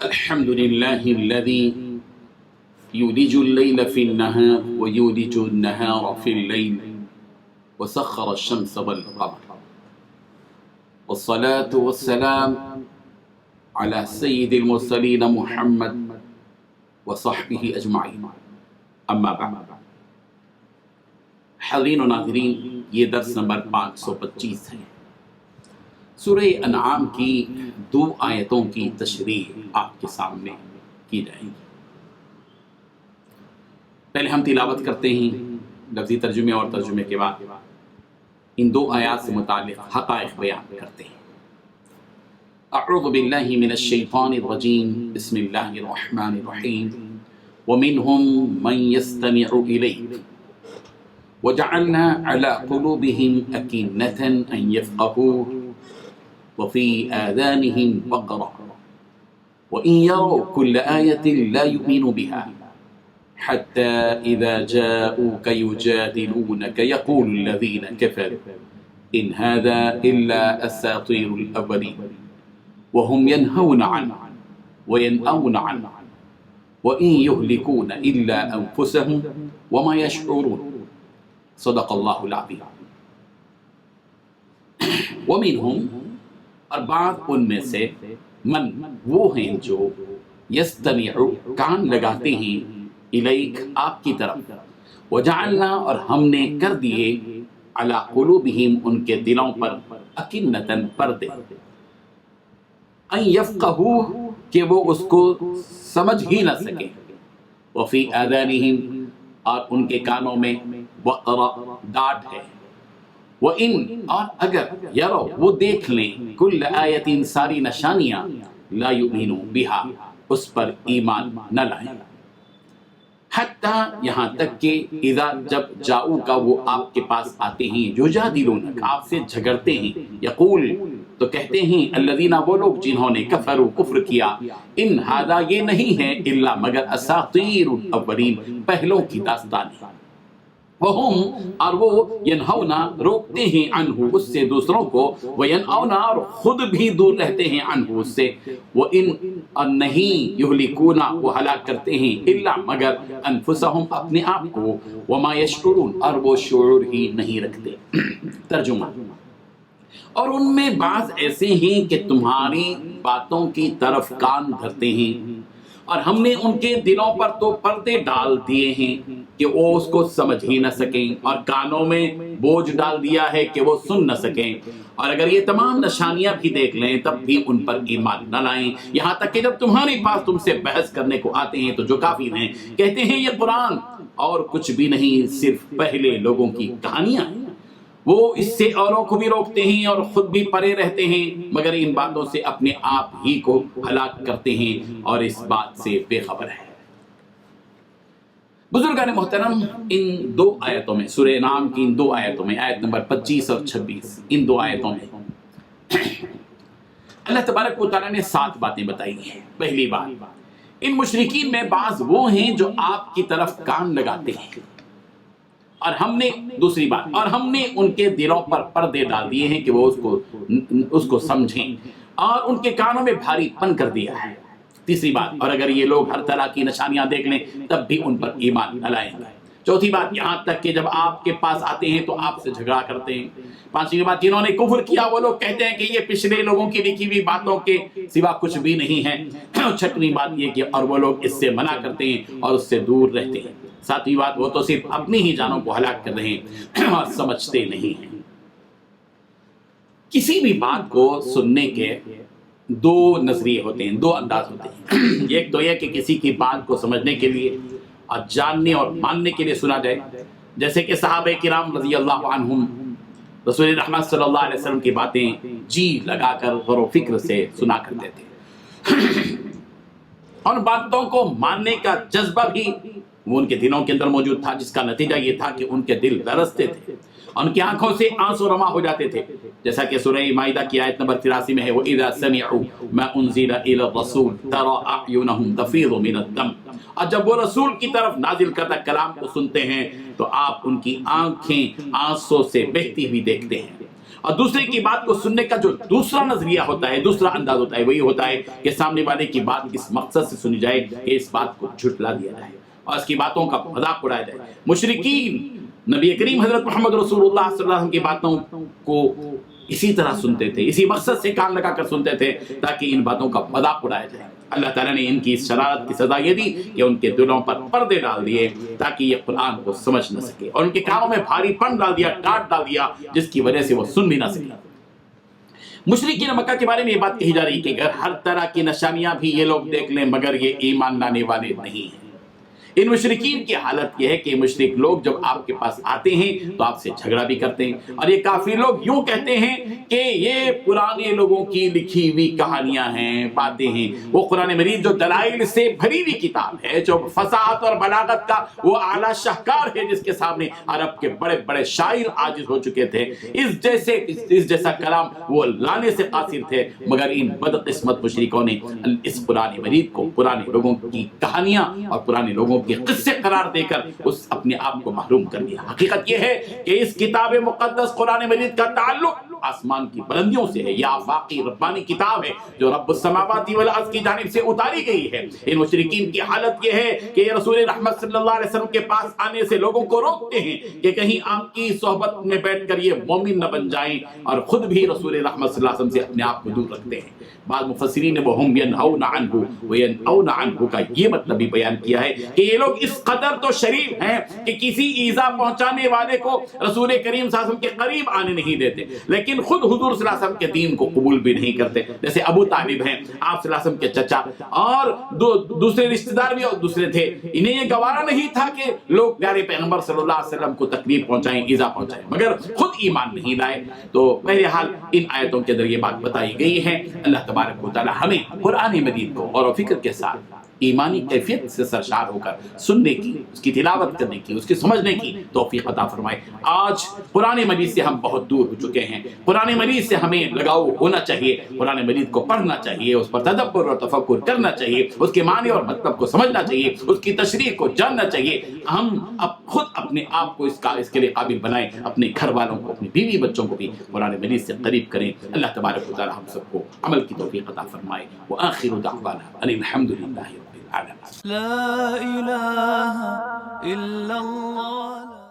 الحمد لله الذي يولج الليل في النهار ويولج النهار في الليل وسخر الشمس والقمر والصلاة والسلام على سيد المرسلين محمد وصحبه أجمعين اما بعد. حاضرین و ناظرین، یہ درس نمبر 525 ہے. سورہ انعام کی 2 آیتوں کی تشریح آپ کے سامنے کی جائے گی. پہلے ہم تلاوت کرتے ہیں لفظی ترجمے اور ترجمے کے بعد ان 2 آیات سے متعلق حقائق بیان کرتے ہیں. اعوذ باللہ من الشیطان الرجیم، بسم اللہ الرحمن الرحیم. ومنهم من يستمع إليك وجعلنا على قلوبهم أكنة أن يفقهوه وفي آذانهم وقرا وإن يروا كل آية لا يؤمنوا بها حتى إذا جاءوك يجادلونك يقول الذين كفروا إن هذا إلا أساطير الأولين وهم ينهون عنه وينأون عنه وَإِن يُهْلِكُونَ إِلَّا أَنفُسَهُمْ وَمَا يَشْعُرُونَ. صدق اللہ العظیم. وَمِنْهُمْ، اور بعض ان میں سے، من وہ ہیں جو یستمع کان لگاتے ہیں، الیک آپ کی طرف، وجعلنا اور ہم نے کر دیے، علی قلوبہم ان کے دلوں پر، اکنتاً پردے، ان یفقہوہ کہ وہ اس کو سمجھ ہی نہ سکیں، وفی آذانہم اور ان کے کانوں میں، وقرا ڈاٹ ہے، وَإِن اور اگر، یرو وہ دیکھ لیں، کل آیت ساری نشانیاں، لا یؤمنوا بہا اس پر ایمان نہ لائیں، حتیٰ یہاں تک کہ اذا جب جاؤ کا وہ آپ کے پاس آتے ہیں، یجادلونک آپ سے جھگڑتے ہیں، یقول تو کہتے ہیں، الذین وہ لوگ جنہوں نے کفروا کفر کیا، ان ھذا یہ نہیں ہے، الا مگر اساطیر الاولین پہلوں کی داستانیں، وہم اور وہ، ینہونا روکتے ہیں، عنہ اس سے دوسروں کو، وینأونا اور خود بھی دور رہتے ہیں، عنہ اس سے، وان اور نہیں، یہلکونا وہ ہلاک کرتے ہیں، الا مگر انفسہم اپنے آپ کو، وما یشعرون اور وہ شعور ہی نہیں رکھتے. ترجمہ، اور ان میں بعض ایسے ہیں کہ تمہاری باتوں کی طرف کان دھرتے ہیں، اور ہم نے ان کے دلوں پر تو پردے ڈال دیے ہیں کہ وہ اس کو سمجھ ہی نہ سکیں، اور کانوں میں بوجھ ڈال دیا ہے کہ وہ سن نہ سکیں، اور اگر یہ تمام نشانیاں بھی دیکھ لیں تب بھی ان پر ایمان نہ لائیں، یہاں تک کہ جب تمہارے پاس تم سے بحث کرنے کو آتے ہیں تو جو کافر ہیں کہتے ہیں یہ قرآن اور کچھ بھی نہیں، صرف پہلے لوگوں کی کہانیاں ہیں. وہ اس سے اوروں کو بھی روکتے ہیں اور خود بھی پرے رہتے ہیں، مگر ان باتوں سے اپنے آپ ہی کو ہلاک کرتے ہیں اور اس بات سے بے خبر ہے. بزرگان محترم، ان 2 آیتوں میں، سورہ انعام کی ان 2 آیتوں میں، آیت نمبر 25 اور 26، ان 2 آیتوں میں اللہ تبارک و تعالیٰ نے 7 باتیں بتائی ہیں. پہلی بات، ان مشرکین میں بعض وہ ہیں جو آپ کی طرف کان لگاتے ہیں، اور ہم نے، دوسری بات، اور ہم نے ان کے دلوں پر پردے ڈال دیے ہیں کہ وہ اس کو سمجھیں، اور ان کے کانوں میں بھاری پن کر دیا ہے. تیسری بات، اور اگر یہ لوگ ہر طرح کی نشانیاں دیکھ لیں تب بھی ان پر ایمان نہ لائیں گے. چوتھی بات، یہاں تک کہ جب آپ کے پاس آتے ہیں تو آپ سے جھگڑا کرتے ہیں. پانچویں بات، جنہوں نے کفر کیا وہ لوگ کہتے ہیں کہ یہ پچھلے لوگوں کی لکھی ہوئی باتوں کے سوا کچھ بھی نہیں ہے. چھٹویں بات یہ کہ اور وہ لوگ اس سے منع کرتے ہیں اور اس سے دور رہتے ہیں. ساتویں بات، وہ تو صرف اپنی ہی جانوں کو ہلاک کر رہے ہیں اور سمجھتے نہیں ہیں. کسی بھی بات کو سننے کے 2 نظریے ہوتے ہیں، 2 انداز ہوتے ہیں. ایک تو یہ کہ کسی کی بات کو سمجھنے کے لیے اور جاننے اور ماننے کے لیے سنا جائے، جیسے کہ صحابہ کرام رضی اللہ عنہم رسول رحمت صلی اللہ علیہ وسلم کی باتیں جی لگا کر غور و فکر سے سنا کرتے تھے. اور باتوں کو ماننے کا جذبہ بھی وہ ان کے دلوں کے اندر موجود تھا، جس کا نتیجہ یہ تھا کہ ان کے دل لرزتے تھے، ان کی آنکھوں سے آنسو رواں ہو جاتے تھے، جیسا کہ سورہ مائدہ کی آیت نمبر 83 میں ہے، وَإِذَا سَمِعُوا مَا أُنزِلَ إِلَى الرَّسُولِ تَرَىٰ أَعْيُنَهُمْ تَفِيضُ مِنَ الدَّمْعِ. اور جب وہ رسول کی طرف نازل کردہ کلام کو سنتے ہیں تو آپ ان کی آنکھیں آنسوں سے بہتی ہوئی دیکھتے ہیں. اور دوسرے کی بات کو سننے کا جو دوسرا نظریہ ہوتا ہے، دوسرا انداز ہوتا ہے، وہی ہوتا ہے کہ سامنے والے کی بات کس مقصد سے سنی جائے کہ اس بات کو جھٹلا دیا جائے اور اس کی باتوں کا مذاق اڑایا جائے۔ مشرکین نبی کریم حضرت محمد رسول اللہ صلی اللہ علیہ وسلم کی باتوں کو اسی طرح سنتے تھے، اسی مقصد سے کان لگا کر سنتے تھے تاکہ ان باتوں کا مذاق اڑایا جائے۔ اللہ تعالیٰ نے ان کی اس شرارت کی سزا یہ دی کہ ان کے دلوں پر پردے ڈال دیے تاکہ یہ قرآن کو سمجھ نہ سکے، اور ان کے کانوں میں بھاری پن ڈال دیا، ٹاٹ ڈال دیا، جس کی وجہ سے وہ سن بھی نہ سکے۔ مشرکین مکہ کے بارے میں یہ بات کہی جا رہی کہ اگر ہر طرح کی نشانیاں بھی یہ لوگ دیکھ لیں مگر یہ ایمان لانے والے نہیں ہیں۔ ان مشرکین کی حالت یہ ہے کہ مشرک لوگ جب آپ کے پاس آتے ہیں تو آپ سے جھگڑا بھی کرتے ہیں، اور یہ کافی لوگ یوں کہتے ہیں کہ یہ پرانے لوگوں کی لکھی ہوئی کہانیاں ہیں، باتیں ہیں۔ وہ قرآن مجید جو دلائل سے بھری ہوئی کتاب ہے، جو فصاحت اور بلاغت کا وہ اعلیٰ شاہکار ہے، جس کے سامنے عرب کے بڑے بڑے شاعر عاجز ہو چکے تھے، اس جیسا کلام وہ لانے سے قاصر تھے، مگر ان بدقسمت مشرکوں نے اس قرآن مجید کو پرانے لوگوں کی کہانیاں اور پرانے لوگوں کے قصے قرار دے کر اس اپنے آپ کو محروم کر دیا۔ حقیقت یہ ہے کہ اس کتاب مقدس قرآن مجید کا تعلق آسمان کی بلندیوں سے ہے، یہ آفاقی ربانی کتاب ہے جو رب السماوات والارض کی جانب سے اتاری گئی ہے۔ ان مشرکین کی حالت یہ ہے کہ یہ رسول رحمت صلی اللہ علیہ وسلم کے پاس آنے سے لوگوں کو روکتے ہیں کہ کہیں آپ کی صحبت میں بیٹھ کر یہ مومن نہ بن جائیں، اور خود بھی رسول رحمت صلی اللہ علیہ وسلم سے اپنے آپ کو دور رکھتے ہیں۔ بعض مفسرین نے وَهُمْ يَنْهَوْنَ عَنْهُ وَيَنْأَوْنَ عَنْهُ کا یہ مطلب بھی بیان کیا ہے کہ یہ لوگ اس قدر تو شریف ہیں کہ کسی ایذا پہنچانے والے کو رسول کریم صلی اللہ علیہ وسلم کے قریب آنے نہیں دیتے، لیکن خود حضور صلی اللہ علیہ وسلم کے دین کو قبول بھی نہیں کرتے۔ جیسے ابو طالب ہیں، آپ صلی اللہ علیہ وسلم کے چچا، اور دوسرے رشتہ دار بھی اور دوسرے تھے، انہیں یہ گوارا نہیں تھا کہ لوگ پیارے پیغمبر صلی اللہ علیہ وسلم کو تکلیف پہنچائیں، ایذا پہنچائیں، مگر خود ایمان نہیں لائے۔ تو بہرحال ان آیتوں کے ذریعے بات بتائی گئی ہے۔ اللہ تبارک و تعالی ہمیں قرآن مجید کو غور و فکر کے ساتھ ایمانی کیفیت سے سرشار ہو کر سننے کی، اس کی تلاوت کرنے کی، اس کی سمجھنے کی توفیق عطا فرمائے۔ آج قرآن مجید سے ہم بہت دور ہو چکے ہیں، قرآن مجید سے ہمیں لگاؤ ہونا چاہیے، قرآن مجید کو پڑھنا چاہیے، اس پر تدبر اور تفکر کرنا چاہیے، اس کے معنی اور مطلب کو سمجھنا چاہیے، اس کی تشریح کو جاننا چاہیے۔ ہم خود اپنے آپ کو اس کے لیے قابل بنائیں، اپنے گھر والوں کو، اپنی بیوی بچوں کو بھی قرآن مجید سے قریب کریں۔ اللہ تبارک و تعالی ہم سب کو عمل کی توفیق عطا فرمائے۔ وآخر دعوانا ان الحمد للہ رب العالمین۔ لا إله إلا الله